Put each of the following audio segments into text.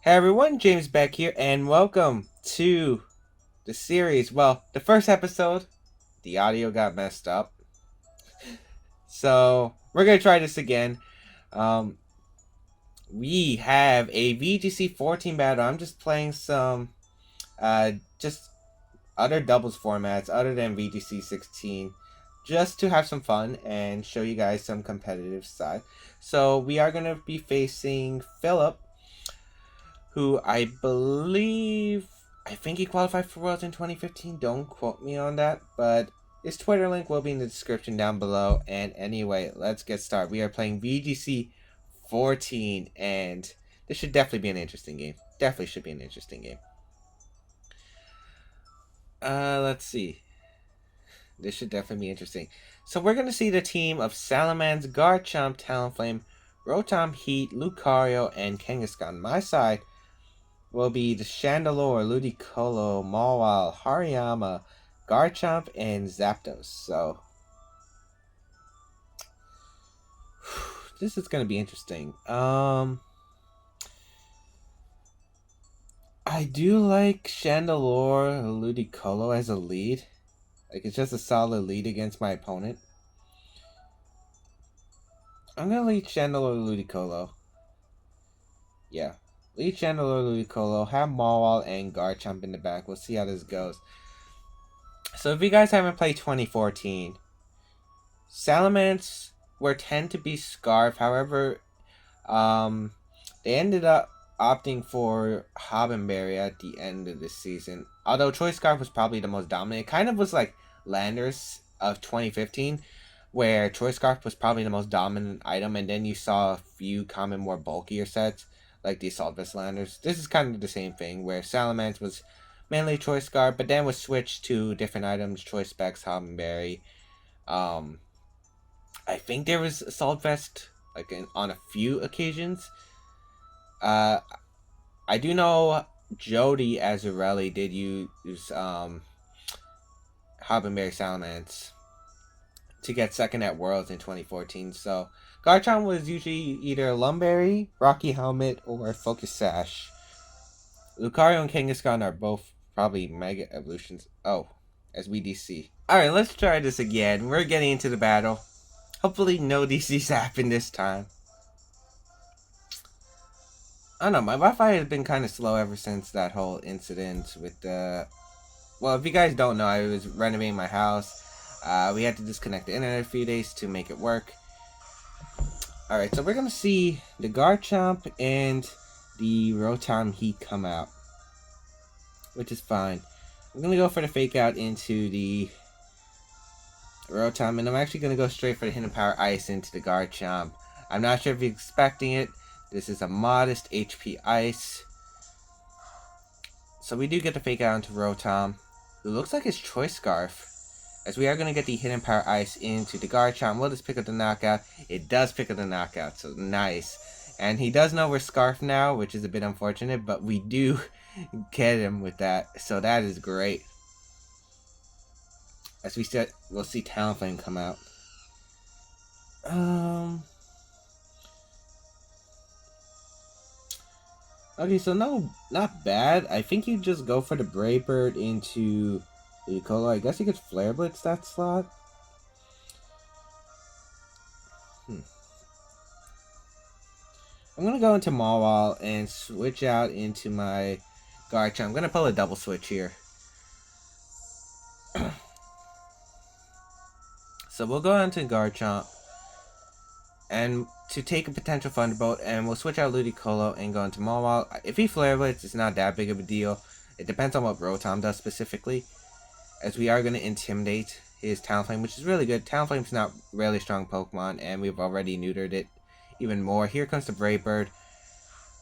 Hey everyone, James Baek here, and welcome to the series. Well, the first episode, the audio got messed up, so we're gonna try this again. Um, we have a VGC 14 battle. I'm just playing some, just other doubles formats other than VGC 16, just to have some fun and show you guys some competitive side. So we are gonna be facing Phillip, who I think he qualified for Worlds in 2015. Don't quote me on that, but his Twitter link will be in the description down below. And anyway, let's get started. We are playing VGC 14, and this should definitely be an interesting game. Definitely should be an interesting game. Let's see. This should definitely be interesting. So we're going to see the team of Salamence, Garchomp, Talonflame, Rotom, Heat, Lucario, and Kangaskhan. My side will be the Chandelure, Ludicolo, Mawile, Hariyama, Garchomp, and Zapdos. So this is gonna be interesting. I do like Chandelure, Ludicolo as a lead. Like, it's just a solid lead against my opponent. I'm gonna lead Chandelure, Ludicolo. Yeah. Lead Chandelure, Ludicolo, have Mawile and Garchomp in the back. We'll see how this goes. So if you guys haven't played 2014, Salamence were tend to be Scarf. However, they ended up opting for Hobbenberry at the end of the season. Although Choice Scarf was probably the most dominant. It kind of was like Landers of 2015, where Choice Scarf was probably the most dominant item, and then you saw a few common, more bulkier sets, like the Assault Vest Landers. This is kind of the same thing, where Salamence was mainly Choice Scarf, but then was switched to different items, Choice Specs, Hobbenberry. I think there was Assault Vest on a few occasions. I do know Jody Azarelli did use Hobbenberry Salamence to get second at Worlds in 2014. So Garchomp was usually either Lumberry, Rocky Helmet, or Focus Sash. Lucario and Kangaskhan are both probably Mega Evolutions. Oh, as VGC. Alright, let's try this again. We're getting into the battle. Hopefully no DCs happen this time. I don't know, my Wi-Fi has been kind of slow ever since that whole incident with the... Well, if you guys don't know, I was renovating my house. We had to disconnect the internet a few days to make it work. Alright, so we're going to see the Garchomp and the Rotom Heat come out, which is fine. I'm going to go for the Fake Out into the Rotom, and I'm actually going to go straight for the Hidden Power Ice into the Garchomp. I'm not sure if you're expecting it. This is a modest HP Ice. So we do get the Fake Out into Rotom, who looks like his Choice Scarf, as we are going to get the Hidden Power Ice into the Garchomp. Will this pick up the knockout? It does pick up the knockout, so nice. And he does know we're Scarf now, which is a bit unfortunate, but we do get him with that, so that is great. As we said, we'll see Talonflame come out. Okay, so no, not bad. I think you just go for the Brave Bird into Ludicolo. I guess you could Flare Blitz that slot. I'm gonna go into Mawile and switch out into my Garchomp. I'm gonna pull a double switch here. So we'll go into Garchomp and to take a potential Thunderbolt, and we'll switch out Ludicolo and go into Mawile. If he Flare Blitz, it's not that big of a deal. It depends on what Rotom does specifically, as we are going to intimidate his Talonflame, which is really good. Talonflame's not really strong Pokemon, and we've already neutered it even more. Here comes the Brave Bird.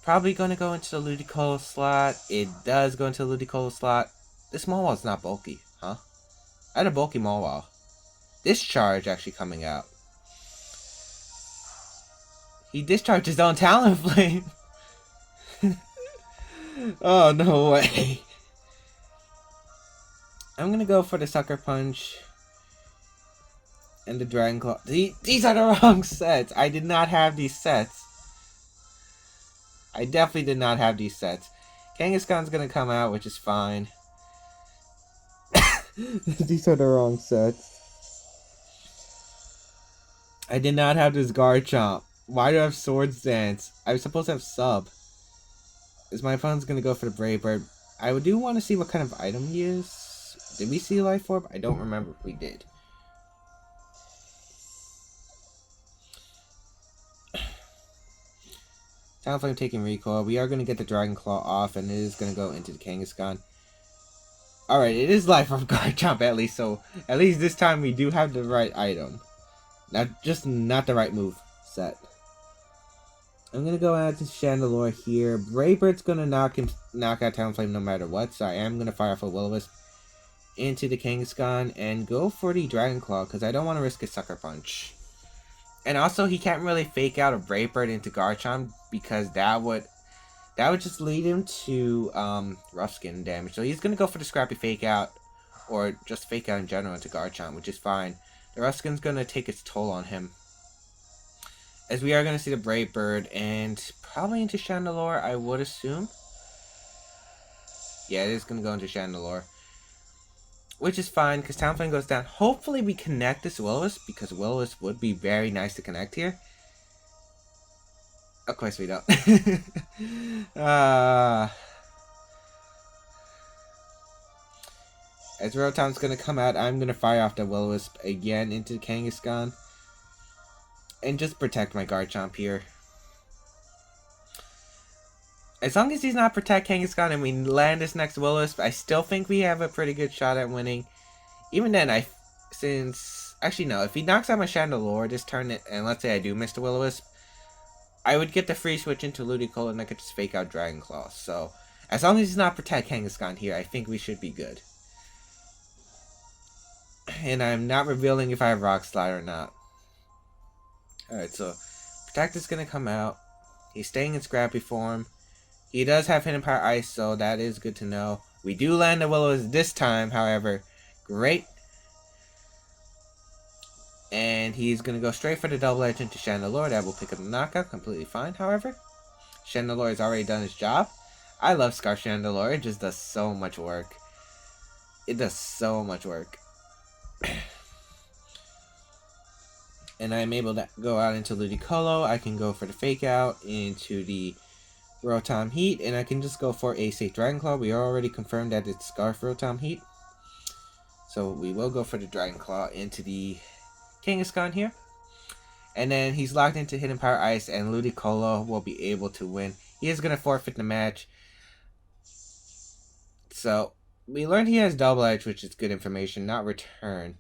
Probably going to go into the Ludicolo slot. It does go into the Ludicolo slot. This Mawile's not bulky, huh? I had a bulky Mawile. Discharge actually coming out. He discharged his own Talonflame. Oh, no way. I'm gonna go for the Sucker Punch and the Dragon Claw. These are the wrong sets. I did not have these sets. I definitely did not have these sets. Kangaskhan's gonna come out, which is fine. These are the wrong sets. I did not have this Garchomp. Why do I have Swords Dance? I was supposed to have Sub. Is my opponent's gonna go for the Brave Bird? I do want to see what kind of item he is. Did we see Life Orb? I don't remember if we did. Talonflame taking recoil. We are going to get the Dragon Claw off, and it is going to go into the Kangaskhan. Alright, it is Life Orb Garchomp at least, so at least this time we do have the right item. Not the right move set. I'm going to go out to Chandelure here. Brave Bird's going to knock out Talonflame no matter what, so I am going to fire off a Will-O-Wisp into the Kangaskhan and go for the Dragon Claw, because I don't want to risk a Sucker Punch. And also, he can't really fake out a Brave Bird into Garchomp, because that would just lead him to Rough Skin damage. So he's going to go for the Scrappy Fake Out, or just Fake Out in general into Garchomp, which is fine. The Rough Skin's going to take its toll on him. As we are going to see the Brave Bird, and probably into Chandelure, I would assume. Yeah, it is going to go into Chandelure. Which is fine, because Talonflame goes down. Hopefully we connect this Will-O-Wisp, because Will-O-Wisp would be very nice to connect here. Of course we don't. As Rotom's going to come out, I'm going to fire off the Will-O-Wisp again into Kangaskhan. And just protect my Garchomp here. As long as he's not protect Kangaskhan and we land this next Will-O-Wisp, I still think we have a pretty good shot at winning. Even then, actually no, if he knocks out my Chandelure this turn, and let's say I do miss the Will-O-Wisp, I would get the free switch into Ludicolo and I could just fake out Dragon Claw. So, as long as he's not protect Kangaskhan here, I think we should be good. And I'm not revealing if I have Rock Slide or not. Alright, so Protect is going to come out. He's staying in Scrappy form. He does have Hidden Power Ice, so that is good to know. We do land the Will-O-Wisp this time, however. Great. And he's going to go straight for the Double Edge into Chandelure. That will pick up the knockout. Completely fine, however. Chandelure has already done his job. I love Scarf Chandelure. It just does so much work. It does so much work. And I'm able to go out into Ludicolo. I can go for the Fake Out into the Rotom Heat, and I can just go for a safe Dragon Claw. We already confirmed that it's Scarf Rotom Heat. So we will go for the Dragon Claw into the Kangaskhan here. And then he's locked into Hidden Power Ice, and Ludicolo will be able to win. He is going to forfeit the match. So we learned he has Double Edge, which is good information, not Return.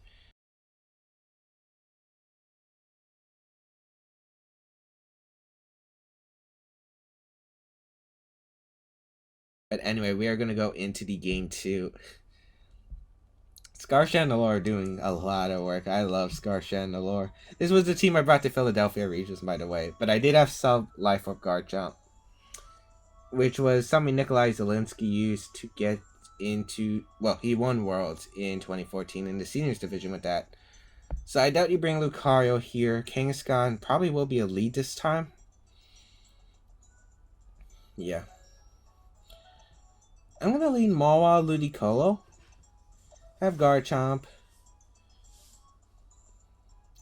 But anyway, we are going to go into the game 2. Scarf Chandelure are doing a lot of work. I love Scarf Chandelure. This was the team I brought to Philadelphia regions, by the way. But I did have sub Life Orb Garchomp, which was something Nikolai Zelinsky used to get into... Well, he won Worlds in 2014 in the Seniors Division with that. So I doubt you bring Lucario here. Kangaskhan probably will be a lead this time. Yeah. I'm going to lead Mawile Ludicolo. Have Garchomp.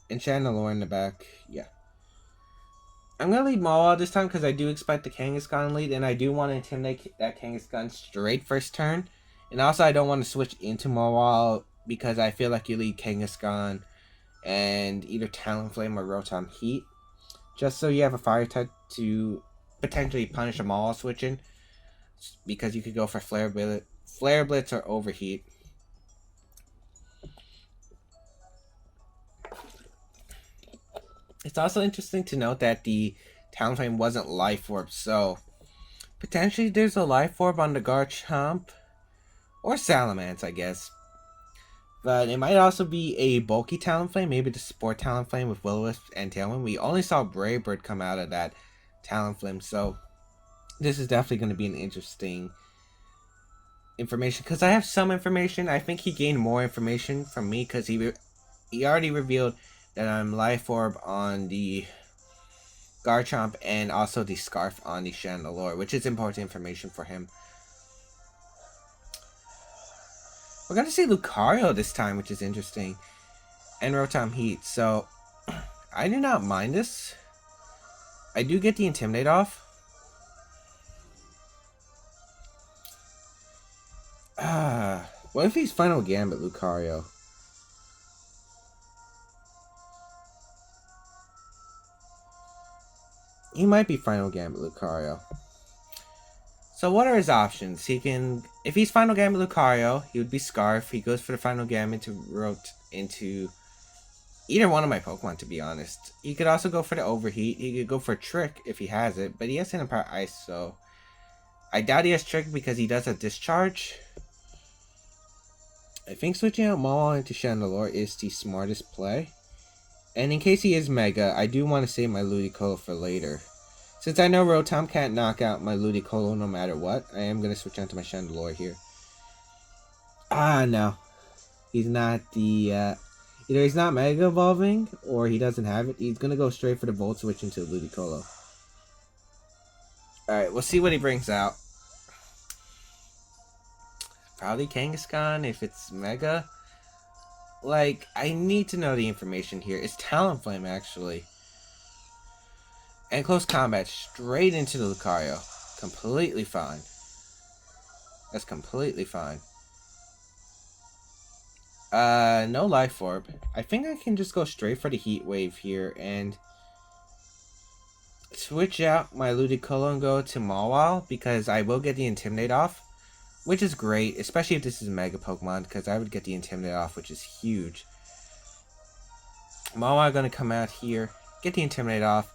And Chandelure in the back. Yeah. I'm going to lead Mawile this time because I do expect the Kangaskhan lead. And I do want to intimidate that Kangaskhan straight first turn. And also I don't want to switch into Mawile because I feel like you lead Kangaskhan and either Talonflame or Rotom Heat. Just so you have a Fire type to potentially punish a Mawile switching. Because you could go for Flare Blitz or Overheat. It's also interesting to note that the Talonflame wasn't Life Orb, so potentially there's a Life Orb on the Garchomp or Salamence, I guess. But it might also be a bulky Talonflame, maybe the Sport Talonflame with Will-O-Wisp and Tailwind. We only saw Brave Bird come out of that Talonflame, so this is definitely going to be an interesting information. Because I have some information. I think he gained more information from me because he already revealed that I'm Life Orb on the Garchomp and also the Scarf on the Chandelure, which is important information for him. We're going to see Lucario this time, which is interesting. And Rotom Heat, so I do not mind this. I do get the Intimidate off. What if he's Final Gambit Lucario? He might be Final Gambit Lucario. So what are his options? He can, if he's Final Gambit Lucario, he would be Scarf. He goes for the Final Gambit to rote into either one of my Pokemon, to be honest. He could also go for the Overheat. He could go for Trick if he has it, but he has Hidden Power Ice, so I doubt he has Trick because he does have Discharge. I think switching out Mawile into Chandelure is the smartest play. And in case he is Mega, I do want to save my Ludicolo for later. Since I know Rotom can't knock out my Ludicolo no matter what, I am going to switch on to my Chandelure here. No. He's not the, either he's not Mega Evolving, or he doesn't have it. He's going to go straight for the Volt Switch into Ludicolo. Alright, we'll see what he brings out. Probably Kangaskhan if it's Mega. Like, I need to know the information here. It's Talonflame, actually. And Close Combat straight into the Lucario. Completely fine. That's completely fine. No Life Orb. I think I can just go straight for the Heat Wave here and switch out my Ludicolo and go to Mawile because I will get the Intimidate off. Which is great, especially if this is a Mega Pokemon, because I would get the Intimidate off, which is huge. Mawile going to come out here, get the Intimidate off,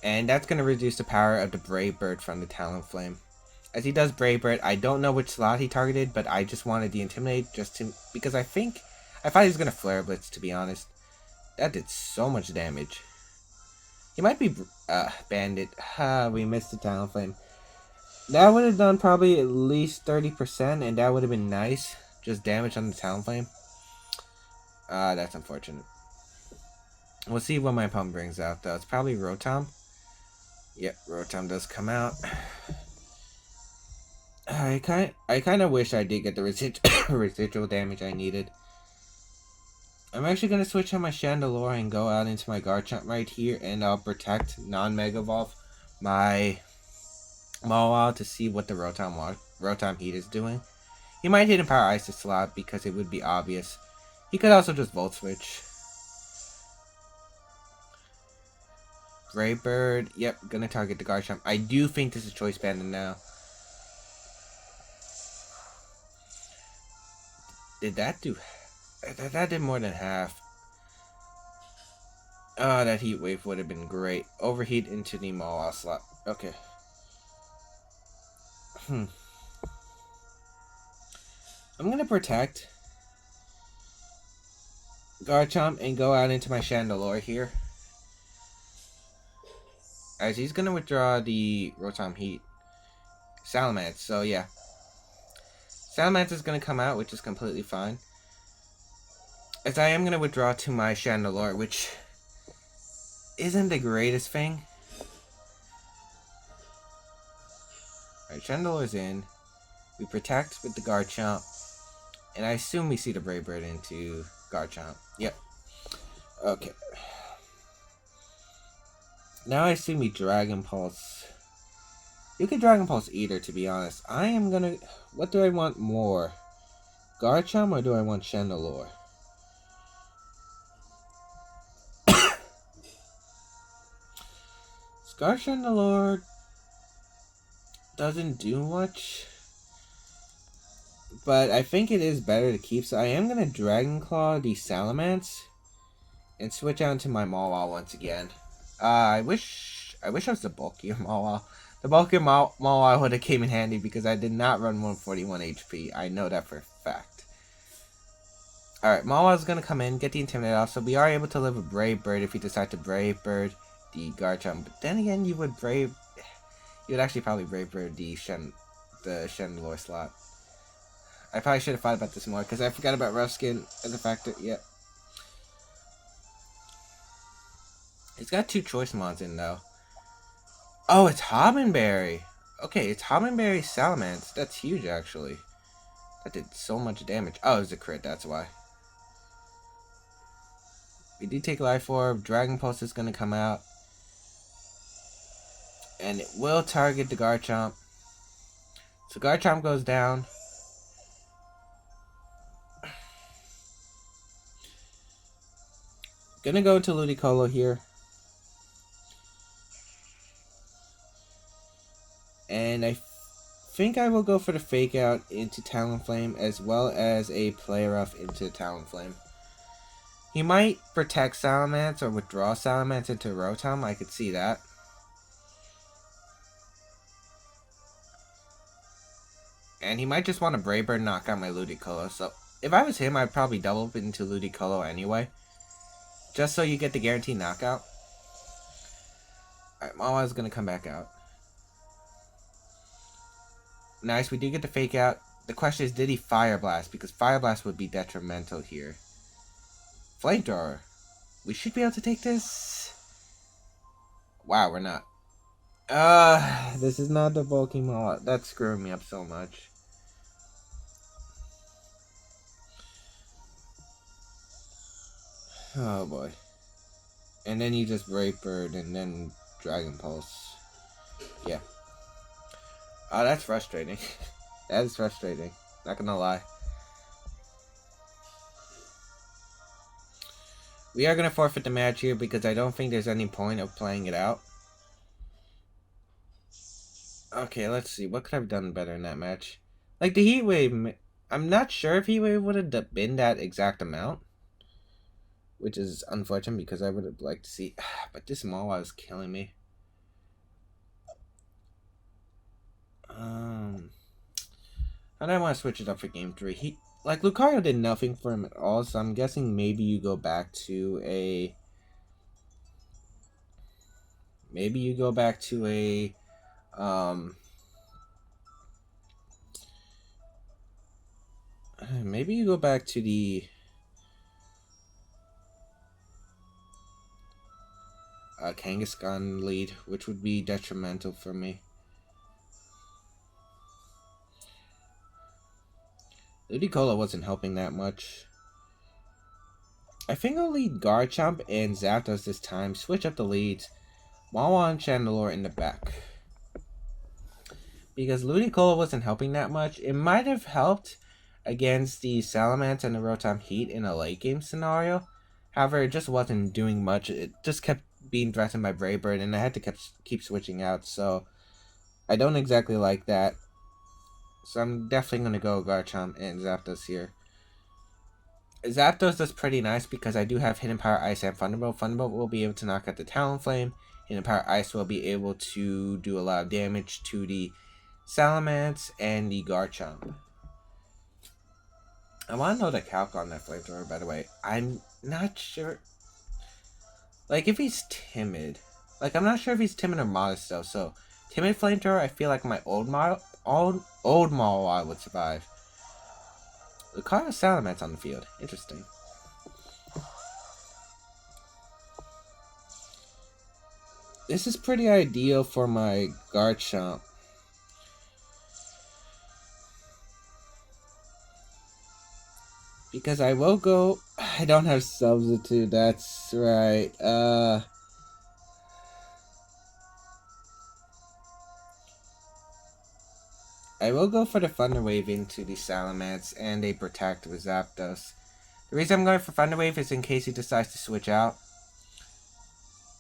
and that's going to reduce the power of the Brave Bird from the Talonflame. As he does Brave Bird, I don't know which slot he targeted, but I just wanted the Intimidate just to, because I thought he was going to Flare Blitz, to be honest. That did so much damage. He might be Bandit. We missed the Talonflame. That would have done probably at least 30%, and that would have been nice. Just damage on the Talonflame. That's unfortunate. We'll see what my opponent brings out, though. It's probably Rotom. Yep, Rotom does come out. I kind of wish I did get the residual damage I needed. I'm actually going to switch on my Chandelure and go out into my Garchomp right here, and I'll protect non-Mega Evolve my Mawile to see what the Rotom Heat is doing. He might hit a Power Ice this slot because it would be obvious. He could also just Volt Switch. Brave Bird. Yep, gonna target the Garchomp. I do think this is Choice Banded now. Did that do... That did more than half. Oh, that Heat Wave would have been great. Overheat into the Mawile slot. Okay. I'm gonna protect Garchomp and go out into my Chandelure here. As he's gonna withdraw the Rotom Heat. Salamence, so yeah. Salamence is gonna come out, which is completely fine. As I am gonna withdraw to my Chandelure, which isn't the greatest thing. Alright, Chandelure's in. We protect with the Garchomp. And I assume we see the Brave Bird into Garchomp. Yep. Okay. Now I assume we Dragon Pulse. You can Dragon Pulse either, to be honest. I am gonna... What do I want more? Garchomp or do I want Chandelure? Scar Chandelure doesn't do much, but I think it is better to keep, so I am going to Dragon Claw the Salamence and switch out to my Mawile once again. I wish I was the bulkier Mawile. The bulkier Mawile would have came in handy because I did not run 141 HP. I know that for a fact. Alright, Mawile is going to come in, get the Intimidate off, so we are able to live a Brave Bird if we decide to Brave Bird the Garchomp. But then again, you would actually probably Brave Bird the Chandelure slot. I probably should have thought about this more because I forgot about Rough Skin as a factor. Yep. It's got 2 Choice Mons in though. Oh, it's Hobbenberry. Okay, it's Hobbenberry Salamence. That's huge, actually. That did so much damage. Oh, it was a crit, that's why. We do take Life Orb. Dragon Pulse is going to come out. And it will target the Garchomp. So Garchomp goes down. Gonna go into Ludicolo here. And I think I will go for the Fake Out into Talonflame as well as a Play Rough into Talonflame. He might protect Salamence or withdraw Salamence into Rotom. I could see that. And he might just want to Brave Bird knock out my Ludicolo. So if I was him, I'd probably double up into Ludicolo anyway. Just so you get the guaranteed knockout. Alright, Mawa's going to come back out. Nice, we do get the Fake Out. The question is, did he Fire Blast? Because Fire Blast would be detrimental here. Flamethrower. We should be able to take this. Wow, we're not. This is not the Pokemon. That's screwing me up so much. Oh boy. And then you just Brave Bird and then Dragon Pulse. Yeah. Oh, that's frustrating. That is frustrating. Not gonna lie. We are gonna forfeit the match here because I don't think there's any point of playing it out. Okay, let's see. What could I have done better in that match? Like the Heat Wave, I'm not sure if Heat Wave would have been that exact amount. Which is unfortunate because I would have liked to see. But this Mawile is killing me. And I want to switch it up for game 3. Like Lucario did nothing for him at all, so I'm guessing maybe you go back to a. Maybe you go back to a. Maybe you go back to the. Kangaskhan lead, which would be detrimental for me. Ludicolo wasn't helping that much. I think I'll lead Garchomp and Zapdos this time. Switch up the leads. Wawa and Chandelure in the back. Because Ludicolo wasn't helping that much. It might have helped against the Salamence and the Rotom Heat in a late game scenario. However, it just wasn't doing much. It just kept being threatened by Brave Bird, and I had to keep switching out. So I don't exactly like that. So I'm definitely going to go Garchomp and Zapdos here. Zapdos is pretty nice because I do have Hidden Power Ice and Thunderbolt. Thunderbolt will be able to knock out the Talonflame. Hidden Power Ice will be able to do a lot of damage to the Salamence and the Garchomp. I want to know the calc on that Flamethrower, by the way. I'm not sure. Like, if he's timid. Like, I'm not sure if he's timid or modest, though. So, timid Flamethrower, I feel like my old Mawile would survive. Lucario Salamence on the field. Interesting. This is pretty ideal for my Garchomp. Because I will go. I don't have Substitute, that's right. I will go for the Thunder Wave into the Salamence and a Protect with Zapdos. The reason I'm going for Thunder Wave is in case he decides to switch out.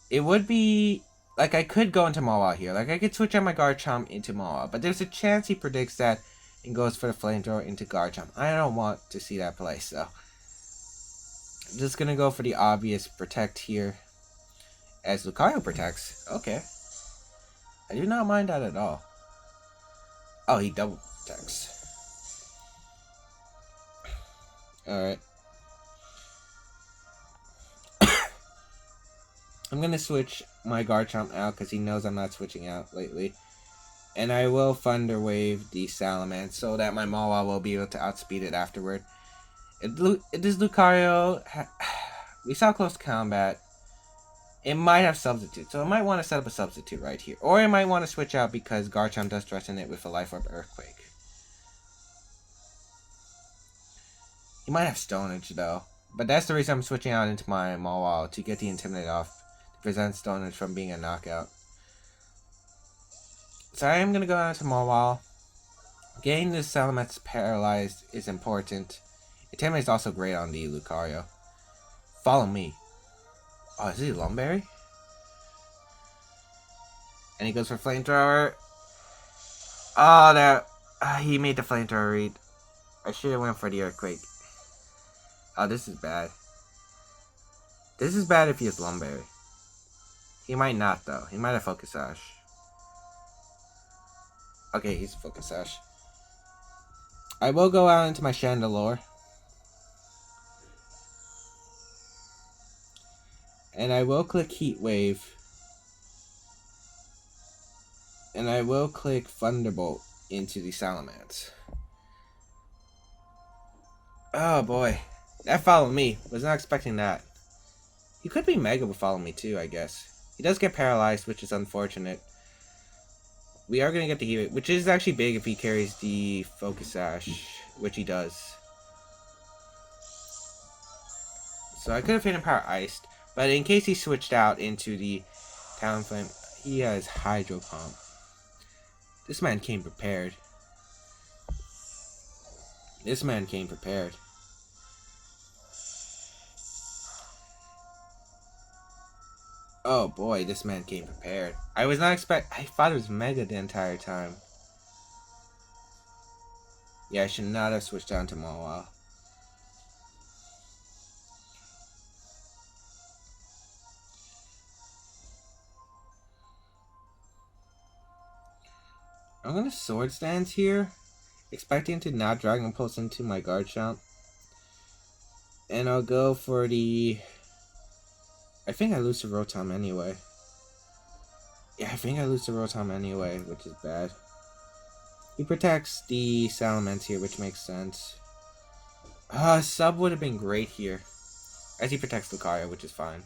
It would be. Like, I could go into Mawile here. Like, I could switch out my Garchomp into Mawile. But there's a chance he predicts that and goes for the Flamethrower into Garchomp. I don't want to see that play, so I'm just gonna go for the obvious Protect here. As Lucario protects. Okay. I do not mind that at all. Oh, he double protects. Alright. I'm gonna switch my Garchomp out because he knows I'm not switching out lately. And I will Thunder Wave the Salamence so that my Mawile will be able to outspeed it afterward. It is Lucario. We saw close combat. It might have substitute, so I might want to set up a substitute right here. Or I might want to switch out because Garchomp does threaten it with a Life Orb Earthquake. He might have Stone Edge though. But that's the reason I'm switching out into my Mawile to get the Intimidate off. To prevent Stone Edge from being a knockout. So I am going to go out to Mawile. Getting this Salamence paralyzed is important. Intimidate is also great on the Lucario. Follow me. Oh, is he Lumberry? And he goes for Flamethrower. Oh, that he made the Flamethrower read. I should have went for the Earthquake. Oh, this is bad. This is bad if he has Lumberry. He might not, though. He might have Focus Sash. Okay, he's Focus Sash. I will go out into my Chandelure. And I will click Heat Wave. And I will click Thunderbolt into the Salamence. Oh boy. That followed me. Was not expecting that. He could be Mega but follow me too, I guess. He does get paralyzed, which is unfortunate. We are going to get the Heat Wave, which is actually big if he carries the Focus Sash, which he does. So I could have hit him Power Iced. But in case he switched out into the Talonflame, he has Hydro Pump. This man came prepared. This man came prepared. Oh boy, this man came prepared. I was not I thought it was Mega the entire time. Yeah, I should not have switched down to Mawile. I'm gonna Sword Stance here, expecting to not Dragon Pulse into my Garchomp. And I'll go for the... I think I lose to Rotom anyway. Yeah, I think I lose to Rotom anyway, which is bad. He protects the Salamence here, which makes sense. Sub would have been great here. As he protects Lucario, which is fine.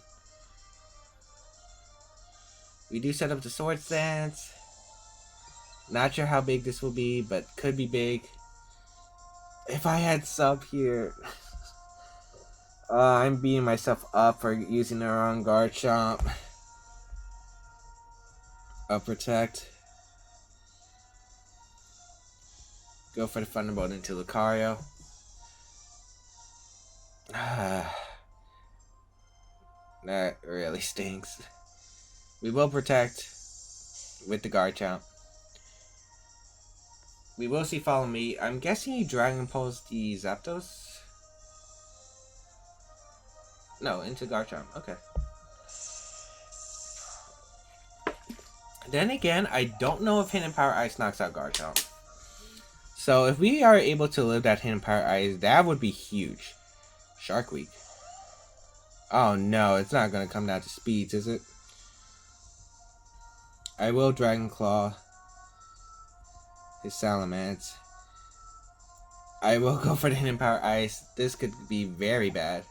We do set up the Sword Stance. Not sure how big this will be, but could be big. If I had Sub here... I'm beating myself up for using the wrong Garchomp. Protect. Go for the Thunderbolt into Lucario. That really stinks. We will protect with the Garchomp. We will see Follow Me. I'm guessing you Dragon Pulse the Zapdos? No, into Garchomp. Okay. Then again, I don't know if Hidden Power Ice knocks out Garchomp. So if we are able to live that Hidden Power Ice, that would be huge. Shark Week. Oh no, it's not going to come down to speeds, is it? I will Dragon Claw his Salamence. I will go for the Hidden Power Ice. This could be very bad.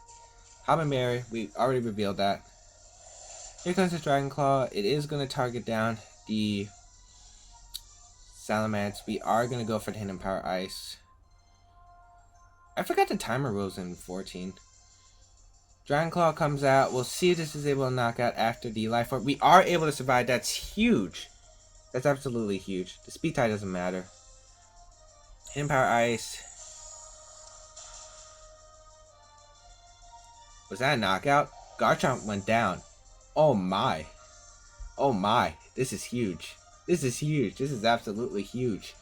Hoppin' Berry, we already revealed that. Here comes the Dragon Claw. It is going to target down the Salamence. We are going to go for the Hidden Power Ice. I forgot the timer rules in 14. Dragon Claw comes out. We'll see if this is able to knock out after the Life Orb. We are able to survive. That's huge. That's absolutely huge. The speed tie doesn't matter. Hidden Power Ice. Was that a knockout? Garchomp went down. Oh my. Oh my. This is huge. This is huge. This is absolutely huge.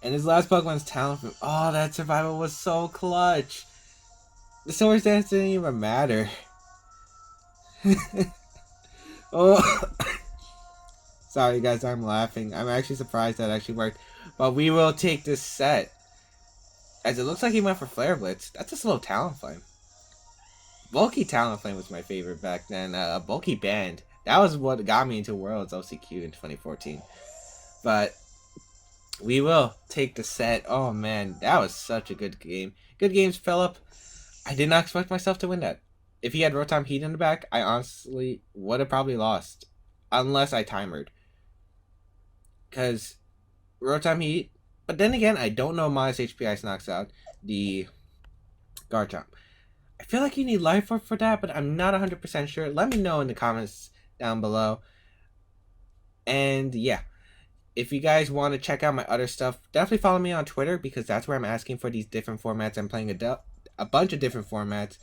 And his last Pokemon's Talonflame. Oh, that survival was so clutch. The Sword Dance didn't even matter. Oh. Sorry guys, I'm laughing. I'm actually surprised that actually worked. But we will take this set. As it looks like he went for Flare Blitz. That's a slow Talonflame. Bulky Talonflame was my favorite back then. Bulky Band. That was what got me into Worlds OCQ in 2014. But we will take the set. Oh man, that was such a good game. Good games, Phillip. I did not expect myself to win that. if he had Rotom Heat in the back, I honestly would have probably lost. Unless I timered. Because Rotom Heat. But then again, I don't know minus HP Ice knocks out the Garchomp. I feel like you need Life Orb for that, but I'm not 100% sure. Let me know in the comments down below. And yeah, if you guys want to check out my other stuff, definitely follow me on Twitter because that's where I'm asking for these different formats. I'm playing a bunch of different formats.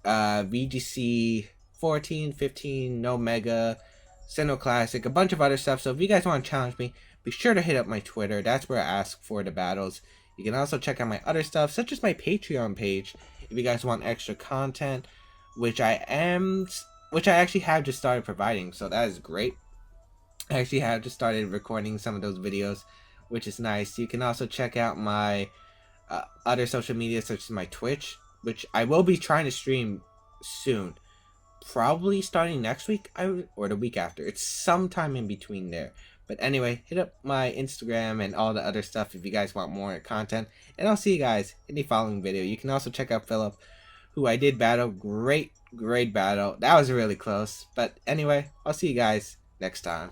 VGC 14, 15, No Mega, Sinnoh Classic, a bunch of other stuff. So if you guys want to challenge me, be sure to hit up my Twitter. That's where I ask for the battles. You can also check out my other stuff, such as my Patreon page, if you guys want extra content, which I actually have just started providing. So that is great. I actually have just started recording some of those videos, which is nice. You can also check out my other social media, such as my Twitch, which I will be trying to stream soon. Probably starting next week or the week after. It's sometime in between there. But anyway, hit up my Instagram and all the other stuff if you guys want more content. And I'll see you guys in the following video. You can also check out Phillip, who I did battle. Great battle. That was really close. But anyway, I'll see you guys next time.